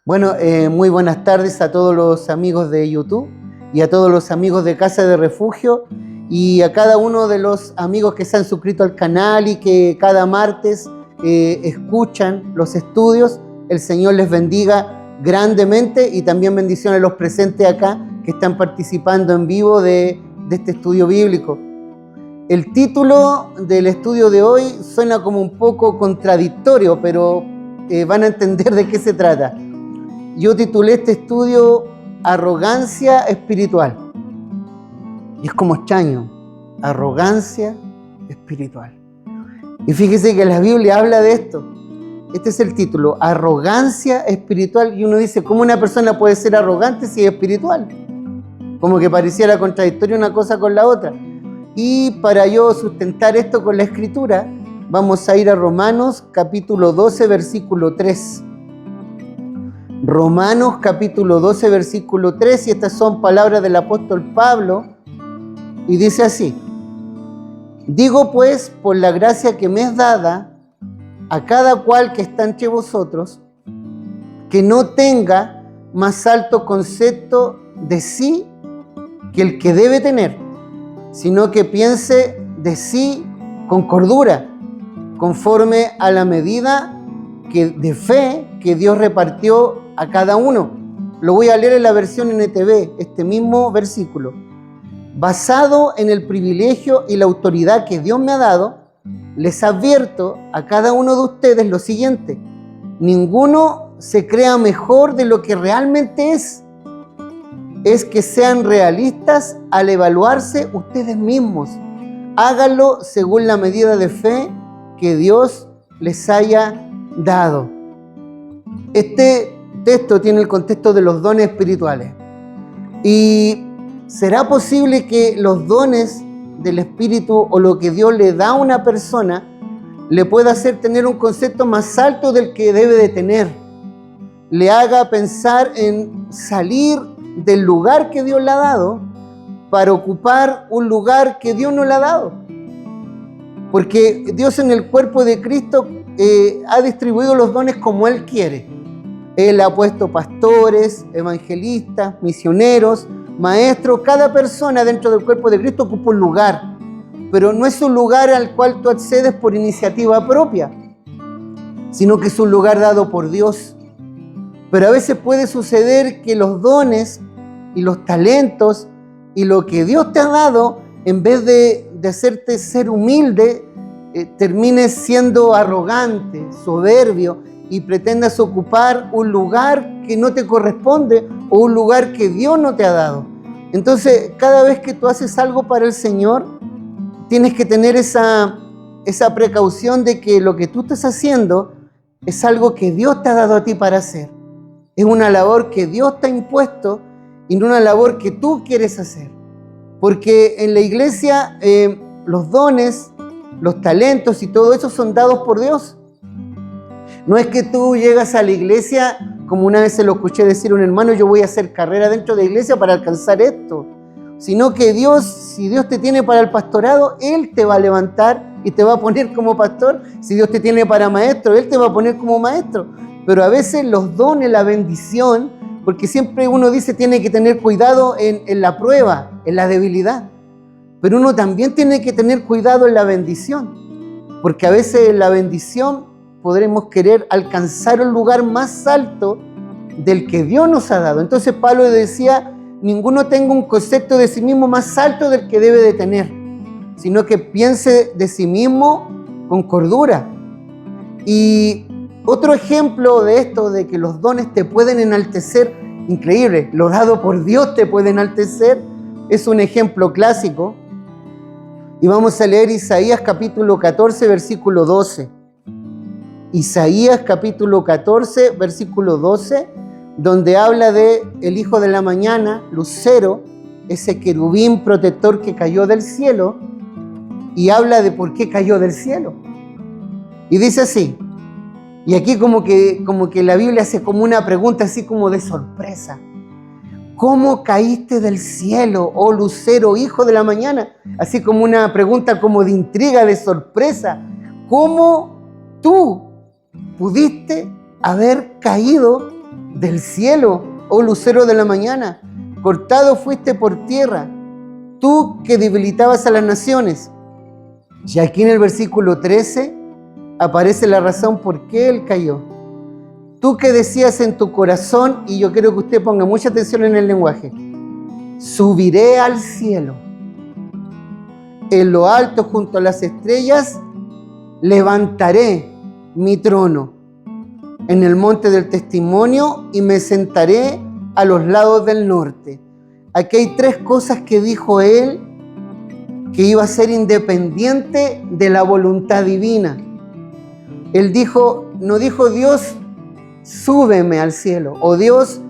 Bueno, muy buenas tardes a todos los amigos de YouTube y a todos los amigos de Casa de Refugio y a cada uno de los amigos que se han suscrito al canal y que cada martes escuchan los estudios. El Señor les bendiga grandemente y también bendiciones a los presentes acá que están participando en vivo de este estudio bíblico. El título del estudio de hoy suena como un poco contradictorio, pero van a entender de qué se trata. Yo titulé este estudio Arrogancia Espiritual. Y es como extraño, arrogancia espiritual. Y fíjese que la Biblia habla de esto. Este es el título, Arrogancia Espiritual. Y uno dice, ¿cómo una persona puede ser arrogante si es espiritual? Como que pareciera contradictorio una cosa con la otra. Y para yo sustentar esto con la Escritura, vamos a ir a Romanos capítulo 12, versículo 3. Romanos capítulo 12, versículo 3, y estas son palabras del apóstol Pablo, y dice así: digo pues, por la gracia que me es dada, a cada cual que está entre vosotros, que no tenga más alto concepto de sí que el que debe tener, sino que piense de sí con cordura, conforme a la medida de fe que Dios repartió a cada uno. Lo voy a leer en la versión NTV, este mismo versículo. Basado en el privilegio y la autoridad que Dios me ha dado, les advierto a cada uno de ustedes lo siguiente: ninguno se crea mejor de lo que realmente es. Es que sean realistas al evaluarse ustedes mismos. Háganlo según la medida de fe que Dios les haya dado. Este texto tiene el contexto de los dones espirituales. ¿Y será posible que los dones del Espíritu o lo que Dios le da a una persona le pueda hacer tener un concepto más alto del que debe de tener? Le haga pensar en salir del lugar que Dios le ha dado para ocupar un lugar que Dios no le ha dado. Porque Dios en el cuerpo de Cristo ha distribuido los dones como Él quiere. Él ha puesto pastores, evangelistas, misioneros, maestros. Cada persona dentro del cuerpo de Cristo ocupa un lugar, pero no es un lugar al cual tú accedes por iniciativa propia, sino que es un lugar dado por Dios. Pero a veces puede suceder que los dones y los talentos y lo que Dios te ha dado, en vez de hacerte ser humilde, termines siendo arrogante, soberbio, y pretendas ocupar un lugar que no te corresponde o un lugar que Dios no te ha dado. Entonces, cada vez que tú haces algo para el Señor, tienes que tener esa precaución de que lo que tú estás haciendo es algo que Dios te ha dado a ti para hacer. Es una labor que Dios te ha impuesto y no una labor que tú quieres hacer. Porque en la iglesia los dones, los talentos y todo eso son dados por Dios. No es que tú llegas a la iglesia, como una vez se lo escuché decir a un hermano, yo voy a hacer carrera dentro de la iglesia para alcanzar esto. Sino que Dios, si Dios te tiene para el pastorado, Él te va a levantar y te va a poner como pastor. Si Dios te tiene para maestro, Él te va a poner como maestro. Pero a veces los dones, la bendición, porque siempre uno dice tiene que tener cuidado en la prueba, en la debilidad. Pero uno también tiene que tener cuidado en la bendición. Porque a veces en la bendición podremos querer alcanzar un lugar más alto del que Dios nos ha dado. Entonces Pablo decía, ninguno tenga un concepto de sí mismo más alto del que debe de tener, sino que piense de sí mismo con cordura. Y otro ejemplo de esto, de que los dones te pueden enaltecer, increíble, lo dado por Dios te puede enaltecer, es un ejemplo clásico. Y vamos a leer Isaías capítulo 14, versículo 12. Isaías capítulo 14, versículo 12, donde habla de el Hijo de la Mañana, Lucero, ese querubín protector que cayó del cielo, y habla de por qué cayó del cielo. Y dice así, y aquí como que la Biblia hace como una pregunta así como de sorpresa. ¿Cómo caíste del cielo, oh Lucero, Hijo de la Mañana? Así como una pregunta como de intriga, de sorpresa. ¿Cómo tú pudiste haber caído del cielo, oh lucero de la mañana. Cortado fuiste por tierra, tú que debilitabas a las naciones. Y aquí en el versículo 13 aparece la razón por qué él cayó. Tú que decías en tu corazón, y yo quiero que usted ponga mucha atención en el lenguaje: subiré al cielo, en lo alto junto a las estrellas levantaré mi trono en el monte del testimonio y me sentaré a los lados del norte. Aquí hay tres cosas que dijo él que iba a ser independiente de la voluntad divina. Él dijo, no dijo Dios, súbeme al cielo, o Dios,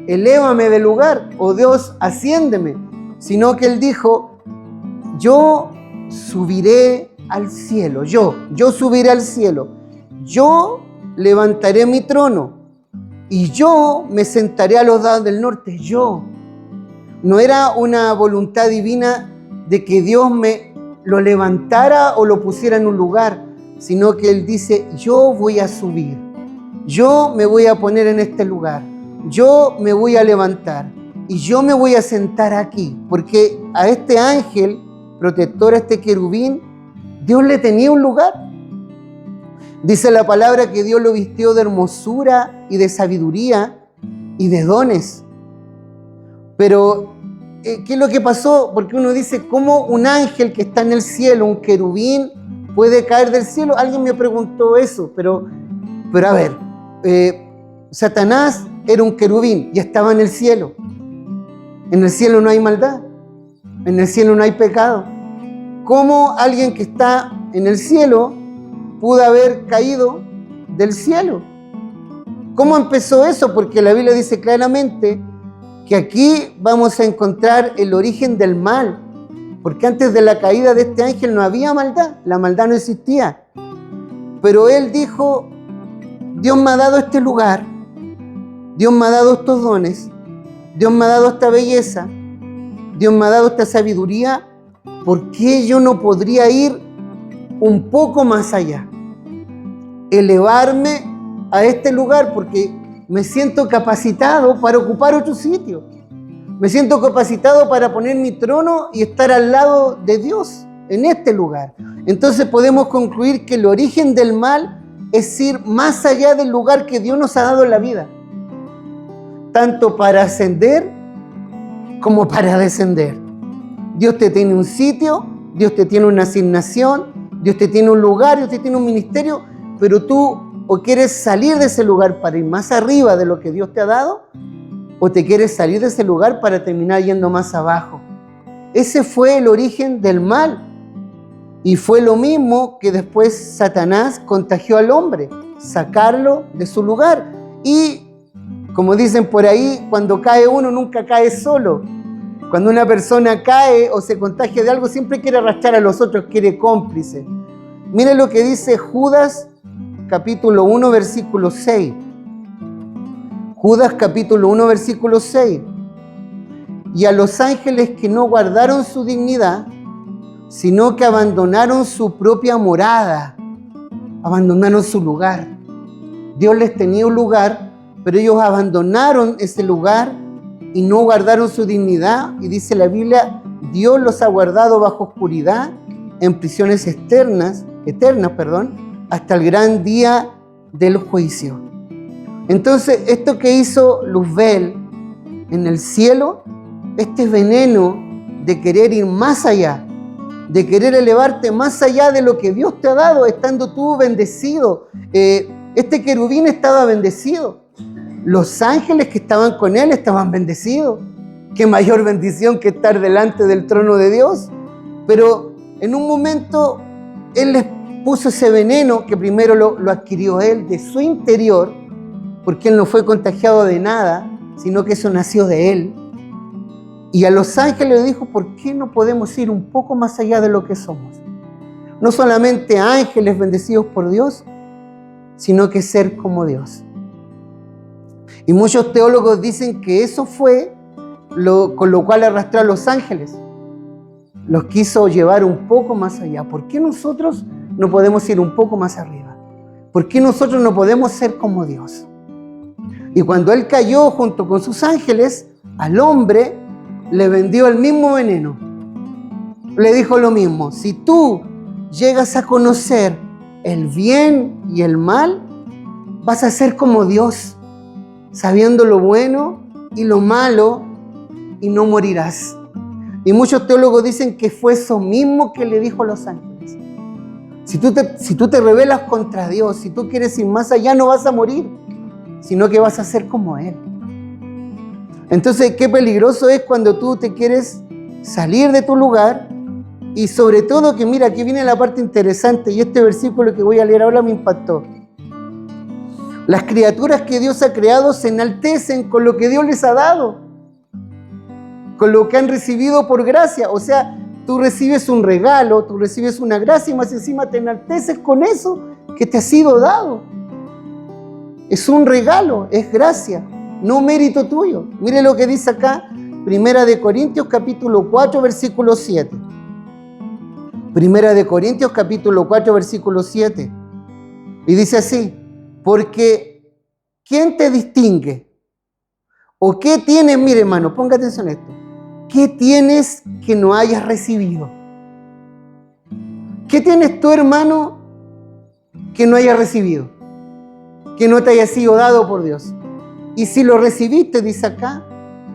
elévame del lugar, o Dios, asciéndeme, sino que él dijo, yo subiré al cielo, yo subiré al cielo, yo levantaré mi trono y yo me sentaré a los lados del norte. Yo. No era una voluntad divina de que Dios me lo levantara o lo pusiera en un lugar, sino que él dice, yo voy a subir, yo me voy a poner en este lugar, yo me voy a levantar y yo me voy a sentar aquí, porque a este ángel protector, a este querubín, Dios le tenía un lugar. Dice la palabra que Dios lo vistió de hermosura y de sabiduría y de dones. Pero, ¿qué es lo que pasó? Porque uno dice, ¿cómo un ángel que está en el cielo, un querubín, puede caer del cielo? Alguien me preguntó eso, pero a ver, Satanás era un querubín y estaba en el cielo. En el cielo no hay maldad, en el cielo no hay pecado. ¿Cómo alguien que está en el cielo pudo haber caído del cielo? ¿Cómo empezó eso? Porque la Biblia dice claramente que aquí vamos a encontrar el origen del mal, porque antes de la caída de este ángel no había maldad, la maldad no existía. Pero él dijo, Dios me ha dado este lugar, Dios me ha dado estos dones, Dios me ha dado esta belleza, Dios me ha dado esta sabiduría, ¿por qué yo no podría ir un poco más allá? Elevarme a este lugar, porque me siento capacitado para ocupar otro sitio. Me siento capacitado para poner mi trono y estar al lado de Dios en este lugar. Entonces podemos concluir que el origen del mal es ir más allá del lugar que Dios nos ha dado en la vida, tanto para ascender como para descender. Dios te tiene un sitio, Dios te tiene una asignación, Dios te tiene un lugar, Dios te tiene un ministerio, pero tú o quieres salir de ese lugar para ir más arriba de lo que Dios te ha dado, o te quieres salir de ese lugar para terminar yendo más abajo. Ese fue el origen del mal. Y fue lo mismo que después Satanás contagió al hombre, sacarlo de su lugar. Y como dicen por ahí, cuando cae uno nunca cae solo. Cuando una persona cae o se contagia de algo, siempre quiere arrastrar a los otros, quiere cómplice. Mire lo que dice Judas capítulo 1, versículo 6. Judas capítulo 1, versículo 6. Y a los ángeles que no guardaron su dignidad, sino que abandonaron su propia morada, abandonaron su lugar. Dios les tenía un lugar, pero ellos abandonaron ese lugar y no guardaron su dignidad. Y dice la Biblia, Dios los ha guardado bajo oscuridad, en prisiones eternas, hasta el gran día del juicio. Entonces, esto que hizo Luzbel en el cielo, este veneno de querer ir más allá, de querer elevarte más allá de lo que Dios te ha dado, estando tú bendecido. Este querubín estaba bendecido. Los ángeles que estaban con él estaban bendecidos. Qué mayor bendición que estar delante del trono de Dios. Pero en un momento él les puso ese veneno que primero lo adquirió él de su interior, porque él no fue contagiado de nada, sino que eso nació de él. Y a los ángeles le dijo, ¿por qué no podemos ir un poco más allá de lo que somos? No solamente ángeles bendecidos por Dios, sino que ser como Dios. Y muchos teólogos dicen que eso fue con lo cual arrastró a los ángeles. Los quiso llevar un poco más allá. ¿Por qué nosotros no podemos ir un poco más arriba? ¿Por qué nosotros no podemos ser como Dios? Y cuando él cayó junto con sus ángeles, al hombre le vendió el mismo veneno. Le dijo lo mismo: si tú llegas a conocer el bien y el mal, vas a ser como Dios, sabiendo lo bueno y lo malo, y no morirás. Y muchos teólogos dicen que fue eso mismo que le dijo a los ángeles. Si tú te rebelas contra Dios, si tú quieres ir más allá, no vas a morir, sino que vas a ser como Él. Entonces, qué peligroso es cuando tú te quieres salir de tu lugar. Y sobre todo que, mira, aquí viene la parte interesante, y este versículo que voy a leer ahora me impactó. Las criaturas que Dios ha creado se enaltecen con lo que Dios les ha dado, con lo que han recibido por gracia. O sea, tú recibes un regalo, tú recibes una gracia, y más encima te enalteces con eso que te ha sido dado. Es un regalo, es gracia, no mérito tuyo. Mire lo que dice acá, 1 Corintios capítulo 4, versículo 7. 1 Corintios capítulo 4, versículo 7. Y dice así: porque ¿quién te distingue? ¿O qué tienes? Mire, hermano, ponga atención a esto. ¿Qué tienes que no hayas recibido? ¿Qué tienes tú, hermano, que no hayas recibido? Que no te haya sido dado por Dios. Y si lo recibiste, dice acá,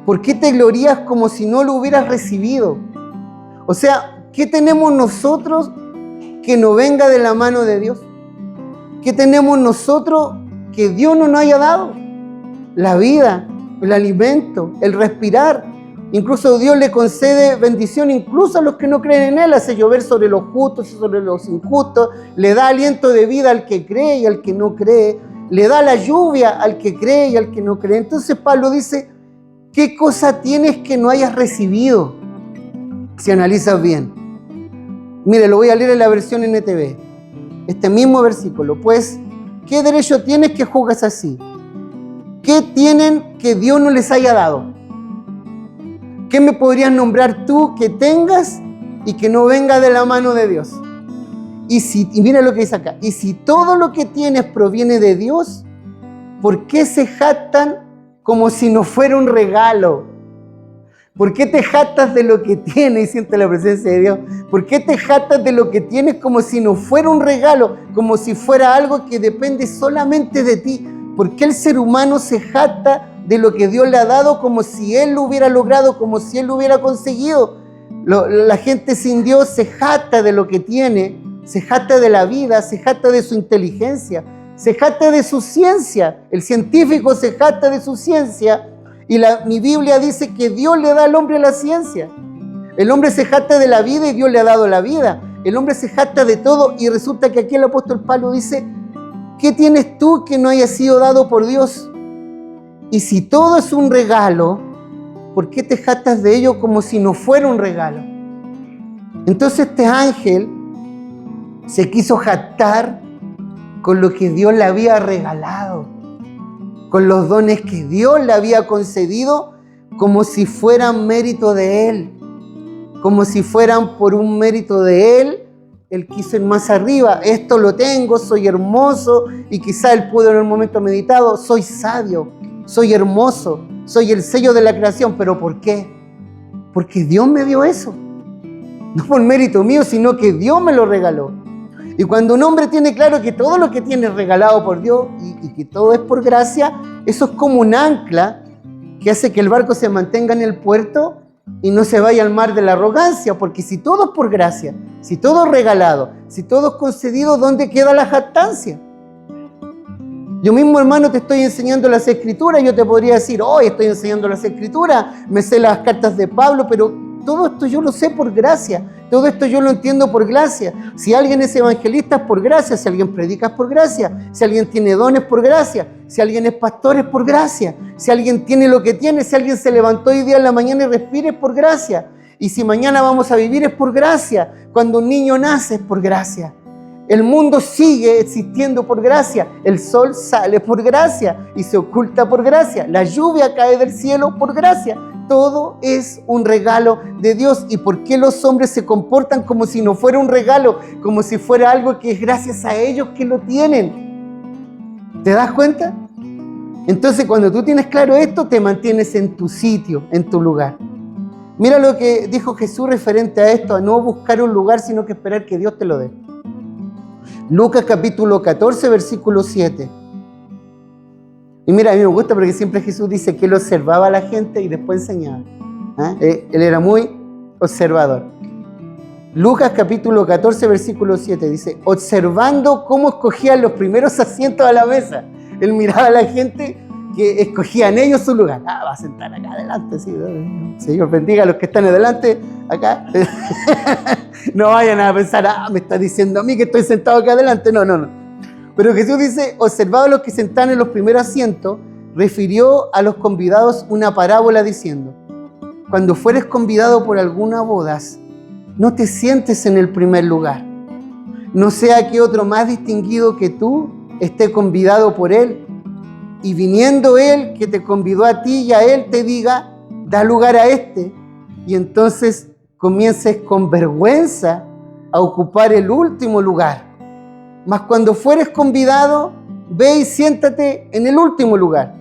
¿por qué te glorías como si no lo hubieras recibido? O sea, ¿qué tenemos nosotros que no venga de la mano de Dios? ¿Qué tenemos nosotros que Dios no nos haya dado? La vida, el alimento, el respirar. Incluso Dios le concede bendición incluso a los que no creen en Él, hace llover sobre los justos y sobre los injustos, le da aliento de vida al que cree y al que no cree, le da la lluvia al que cree y al que no cree. Entonces Pablo dice: ¿qué cosa tienes que no hayas recibido? Si analizas bien. Mire, lo voy a leer en la versión NTV. Este mismo versículo. Pues, ¿qué derecho tienes que juzgas así? ¿Qué tienen que Dios no les haya dado? ¿Qué me podrías nombrar tú que tengas y que no venga de la mano de Dios? Y mira lo que dice acá. Y si todo lo que tienes proviene de Dios, ¿por qué se jactan como si no fuera un regalo? ¿Por qué te jactas de lo que tienes y sientes la presencia de Dios? ¿Por qué te jactas de lo que tienes como si no fuera un regalo, como si fuera algo que depende solamente de ti? ¿Por qué el ser humano se jacta de lo que Dios le ha dado como si Él lo hubiera logrado, como si Él lo hubiera conseguido? La gente sin Dios se jacta de lo que tiene, se jacta de la vida, se jacta de su inteligencia, se jacta de su ciencia. El científico se jacta de su ciencia. Y mi Biblia dice que Dios le da al hombre la ciencia. El hombre se jacta de la vida y Dios le ha dado la vida. El hombre se jacta de todo y resulta que aquí el apóstol Pablo dice: ¿qué tienes tú que no haya sido dado por Dios? Y si todo es un regalo, ¿por qué te jactas de ello como si no fuera un regalo? Entonces este ángel se quiso jactar con lo que Dios le había regalado, con los dones que Dios le había concedido, como si fueran mérito de Él, como si fueran por un mérito de Él. Él quiso ir más arriba. Esto lo tengo, soy hermoso, y quizá Él pudo en un momento meditado: soy sabio, soy hermoso, soy el sello de la creación. ¿Pero por qué? Porque Dios me dio eso. No por mérito mío, sino que Dios me lo regaló. Y cuando un hombre tiene claro que todo lo que tiene es regalado por Dios y que todo es por gracia, eso es como un ancla que hace que el barco se mantenga en el puerto y no se vaya al mar de la arrogancia. Porque si todo es por gracia, si todo es regalado, si todo es concedido, ¿dónde queda la jactancia? Yo mismo, hermano, te estoy enseñando las Escrituras. Yo te podría decir: hoy estoy enseñando las Escrituras, me sé las cartas de Pablo, pero todo esto yo lo sé por gracia. Todo esto yo lo entiendo por gracia. Si alguien es evangelista es por gracia, si alguien predica es por gracia, si alguien tiene dones por gracia, si alguien es pastor es por gracia, si alguien tiene lo que tiene, si alguien se levantó hoy día en la mañana y respira es por gracia. Y si mañana vamos a vivir es por gracia. Cuando un niño nace es por gracia. El mundo sigue existiendo por gracia. El sol sale por gracia y se oculta por gracia. La lluvia cae del cielo por gracia. Todo es un regalo de Dios. ¿Y por qué los hombres se comportan como si no fuera un regalo? Como si fuera algo que es gracias a ellos que lo tienen. ¿Te das cuenta? Entonces, cuando tú tienes claro esto, te mantienes en tu sitio, en tu lugar. Mira lo que dijo Jesús referente a esto, a no buscar un lugar, sino que esperar que Dios te lo dé. Lucas capítulo 14, versículo 7. Y mira, a mí me gusta porque siempre Jesús dice que él observaba a la gente y después enseñaba. Él era muy observador. Lucas capítulo 14, versículo 7 dice, observando cómo escogían los primeros asientos a la mesa. Él miraba a la gente que escogían ellos su lugar. Va a sentar acá adelante, sí. Señor bendiga a los que están adelante, acá. No vayan a pensar, me está diciendo a mí que estoy sentado acá adelante. No. Pero Jesús dice, observaba a los que sentaban en los primeros asientos, refirió a los convidados una parábola diciendo, cuando fueres convidado por alguna boda, no te sientes en el primer lugar. No sea que otro más distinguido que tú esté convidado por él, y viniendo él que te convidó a ti y a él te diga, da lugar a este, y entonces comiences con vergüenza a ocupar el último lugar. Mas cuando fueres convidado, ve y siéntate en el último lugar,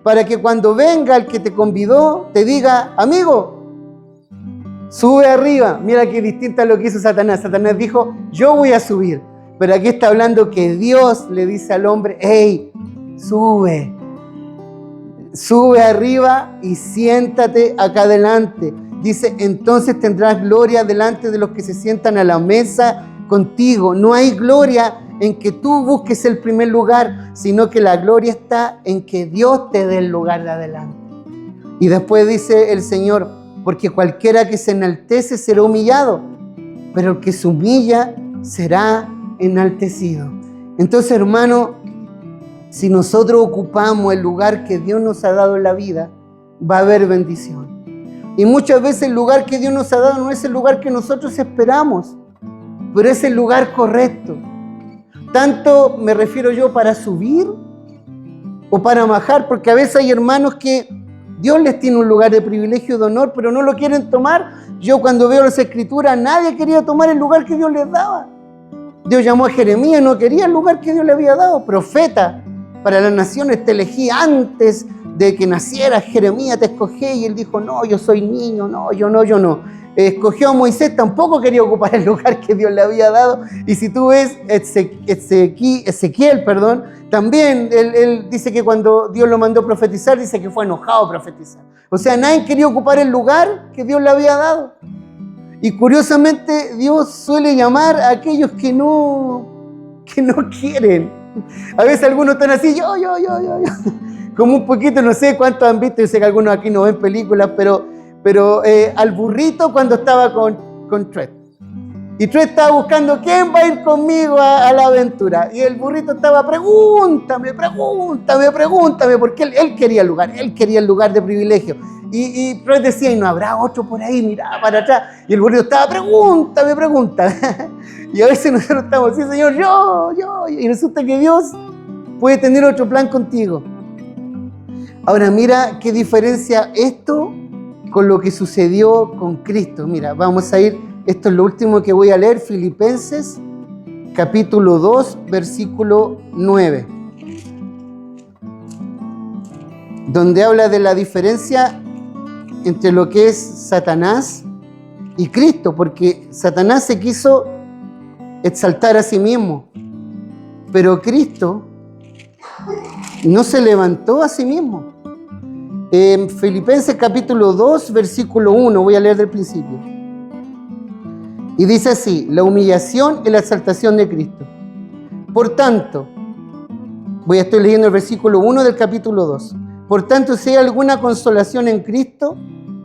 para que cuando venga el que te convidó, te diga, amigo, sube arriba. Mira qué distinta a lo que hizo Satanás. Satanás dijo, yo voy a subir. Pero aquí está hablando que Dios le dice al hombre, hey, sube arriba y siéntate acá adelante. Dice, entonces tendrás gloria delante de los que se sientan a la mesa contigo. No hay gloria en que tú busques el primer lugar, sino que la gloria está en que Dios te dé el lugar de adelante. Y después dice el Señor, porque cualquiera que se enaltece será humillado, pero el que se humilla será enaltecido. Entonces, hermano, si nosotros ocupamos el lugar que Dios nos ha dado en la vida, va a haber bendición. Y muchas veces el lugar que Dios nos ha dado no es el lugar que nosotros esperamos, pero es el lugar correcto. Tanto me refiero yo para subir o para bajar, porque a veces hay hermanos que Dios les tiene un lugar de privilegio, de honor, pero no lo quieren tomar. Yo cuando veo las Escrituras, nadie quería tomar el lugar que Dios les daba. Dios llamó a Jeremías, no quería el lugar que Dios le había dado. Profeta para las naciones, te elegí antes de que nacieras, Jeremías te escogí. Y él dijo, no, yo soy niño, no, yo no. Escogió a Moisés, tampoco quería ocupar el lugar que Dios le había dado. Y si tú ves Ezequiel, también él dice que cuando Dios lo mandó a profetizar, dice que fue enojado a profetizar. O sea, nadie quería ocupar el lugar que Dios le había dado. Y curiosamente, Dios suele llamar a aquellos que no quieren. A veces algunos están así, yo. Como un poquito, no sé cuántos han visto, yo sé que algunos aquí no ven películas, pero al burrito cuando estaba con Tret. Y Tret estaba buscando quién va a ir conmigo a la aventura. Y el burrito estaba, pregúntame, porque él quería el lugar de privilegio. Y Tret decía, y no habrá otro por ahí, miraba para atrás. Y el burrito estaba, pregunta. Y a veces nosotros estamos, sí Señor, yo. Y resulta que Dios puede tener otro plan contigo. Ahora mira qué diferencia esto con lo que sucedió con Cristo. Mira, vamos a ir, esto es lo último que voy a leer, Filipenses, capítulo 2, versículo 9. Donde habla de la diferencia entre lo que es Satanás y Cristo, porque Satanás se quiso exaltar a sí mismo, pero Cristo no se levantó a sí mismo. En Filipenses capítulo 2, versículo 1, voy a leer del principio. Y dice así, la humillación y la exaltación de Cristo. Por tanto, estoy leyendo el versículo 1 del capítulo 2. Por tanto, si hay alguna consolación en Cristo,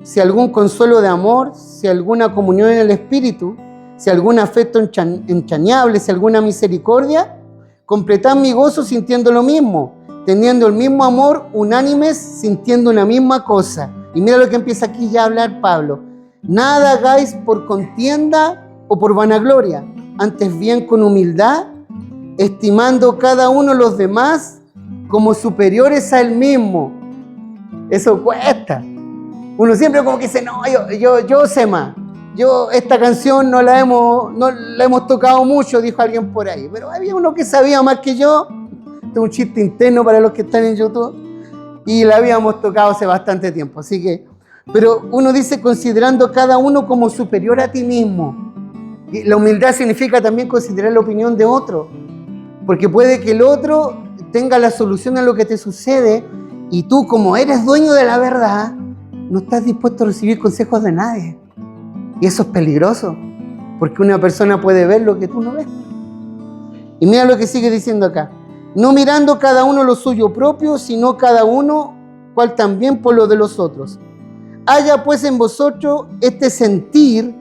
si algún consuelo de amor, si alguna comunión en el Espíritu, si algún afecto entrañable, si alguna misericordia, completad mi gozo sintiendo lo mismo, teniendo el mismo amor, unánimes, sintiendo una misma cosa. Y mira lo que empieza aquí ya a hablar Pablo. Nada hagáis por contienda o por vanagloria, antes bien con humildad, estimando cada uno los demás como superiores a él mismo. Eso cuesta. Uno siempre como que dice, no, yo sé más. Esta canción no la hemos tocado mucho, dijo alguien por ahí. Pero había uno que sabía más que yo. Este es un chiste interno para los que están en YouTube. y la habíamos tocado hace bastante tiempo, así que, pero uno dice considerando cada uno como superior a ti mismo. Y la humildad significa también considerar la opinión de otro, porque puede que el otro tenga la solución a lo que te sucede y tú, como eres dueño de la verdad, no estás dispuesto a recibir consejos de nadie. Y eso es peligroso, porque una persona puede ver lo que tú no ves. Y mira lo que sigue diciendo acá. No mirando cada uno lo suyo propio, sino cada uno cual también por lo de los otros. Haya pues en vosotros este sentir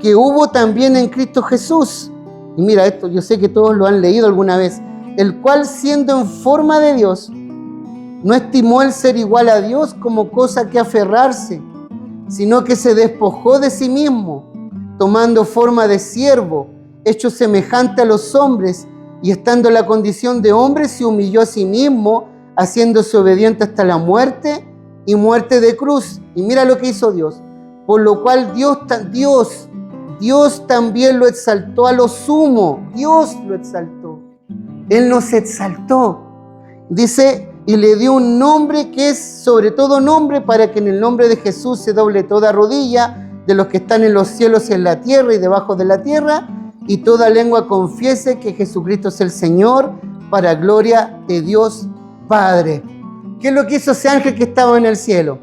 que hubo también en Cristo Jesús. Y mira esto, yo sé que todos lo han leído alguna vez. El cual, siendo en forma de Dios, no estimó el ser igual a Dios como cosa que aferrarse, sino que se despojó de sí mismo, tomando forma de siervo, hecho semejante a los hombres, y estando en la condición de hombre, se humilló a sí mismo, haciéndose obediente hasta la muerte y muerte de cruz. Y mira lo que hizo Dios. Por lo cual Dios también lo exaltó a lo sumo. Dios lo exaltó. Él nos exaltó. Dice, y le dio un nombre que es sobre todo nombre, para que en el nombre de Jesús se doble toda rodilla de los que están en los cielos y en la tierra y debajo de la tierra, y toda lengua confiese que Jesucristo es el Señor, para gloria de Dios Padre. ¿Qué es lo que hizo ese ángel que estaba en el cielo?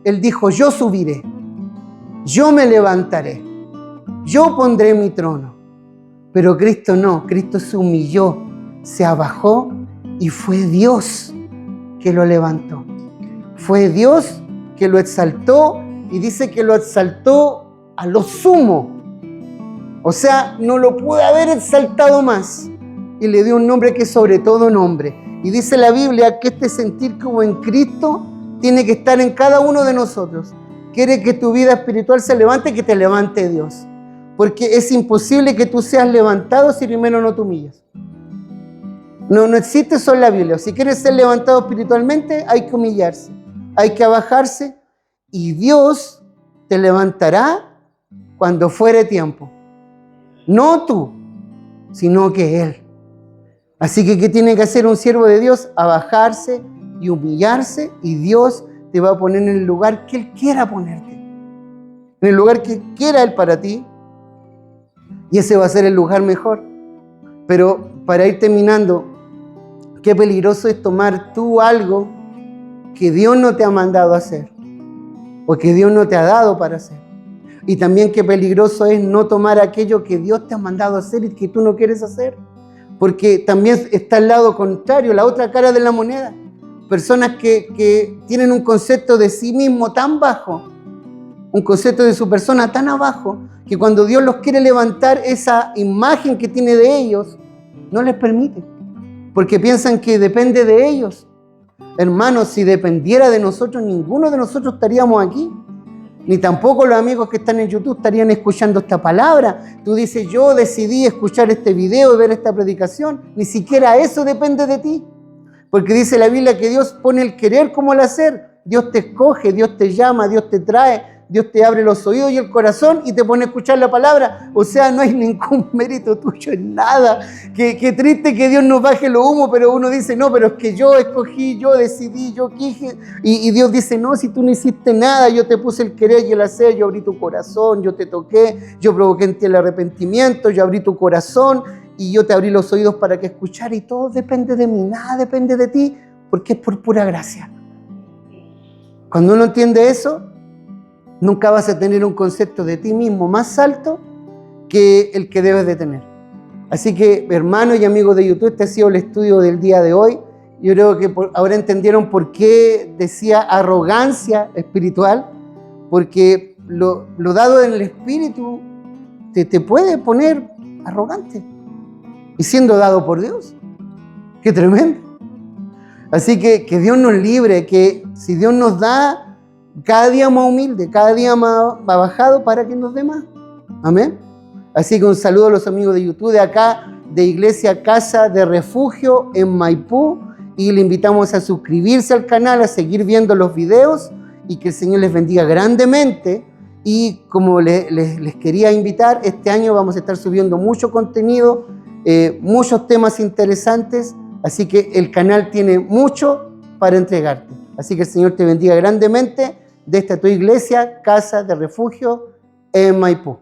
Él dijo, yo subiré, yo me levantaré, yo pondré mi trono. Pero Cristo no, Cristo se humilló, se abajó y fue Dios que lo levantó. Fue Dios que lo exaltó y dice que lo exaltó a lo sumo. O sea, no lo pudo haber exaltado más. Y le dio un nombre que es sobre todo nombre. Y dice la Biblia que este sentir que hubo en Cristo tiene que estar en cada uno de nosotros. Quiere que tu vida espiritual se levante, que te levante Dios. Porque es imposible que tú seas levantado si primero no te humillas. No existe eso en la Biblia. Si quieres ser levantado espiritualmente, hay que humillarse, hay que abajarse, y Dios te levantará cuando fuere tiempo. No tú, sino que Él. Así que, ¿qué tiene que hacer un siervo de Dios? Abajarse y humillarse, y Dios te va a poner en el lugar que Él quiera ponerte. En el lugar que quiera Él para ti. Y ese va a ser el lugar mejor. Pero para ir terminando, qué peligroso es tomar tú algo que Dios no te ha mandado a hacer, o que Dios no te ha dado para hacer. Y también qué peligroso es no tomar aquello que Dios te ha mandado a hacer y que tú no quieres hacer. Porque también está el lado contrario, la otra cara de la moneda. Personas que tienen un concepto de sí mismo tan bajo, un concepto de su persona tan abajo, que cuando Dios los quiere levantar, esa imagen que tiene de ellos no les permite, porque piensan que depende de ellos. Hermanos, si dependiera de nosotros, ninguno de nosotros estaríamos aquí, ni tampoco los amigos que están en YouTube estarían escuchando esta palabra. Tú dices, yo decidí escuchar este video y ver esta predicación. Ni siquiera eso depende de ti, porque dice la Biblia que Dios pone el querer como el hacer. Dios te escoge, Dios te llama, Dios te trae, Dios te abre los oídos y el corazón y te pone a escuchar la palabra. O sea, no hay ningún mérito tuyo en nada. Qué triste que Dios nos baje lo humo, pero uno dice, no, pero es que yo escogí, yo decidí, yo quise. Y Dios dice, no, si tú no hiciste nada, yo te puse el querer y el hacer, yo abrí tu corazón, yo te toqué, yo provoqué en ti el arrepentimiento, yo abrí tu corazón y yo te abrí los oídos para que escuchar, y todo depende de mí, nada depende de ti, porque es por pura gracia. Cuando uno entiende eso, nunca vas a tener un concepto de ti mismo más alto que el que debes de tener. Así que, hermanos y amigos de YouTube, este ha sido el estudio del día de hoy. Yo creo que ahora entendieron por qué decía arrogancia espiritual, porque lo dado en el espíritu te puede poner arrogante, y siendo dado por Dios. ¡Qué tremendo! Así que Dios nos libre, que si Dios nos da, cada día más humilde, cada día más bajado, para que nos dé más. Amén. Así que un saludo a los amigos de YouTube de acá, de Iglesia Casa de Refugio en Maipú, y le invitamos a suscribirse al canal, a seguir viendo los videos, y que el Señor les bendiga grandemente. Y como les quería invitar, este año vamos a estar subiendo mucho contenido, muchos temas interesantes, así que el canal tiene mucho para entregarte. Así que el Señor te bendiga grandemente de esta tu iglesia, Casa de Refugio en Maipú.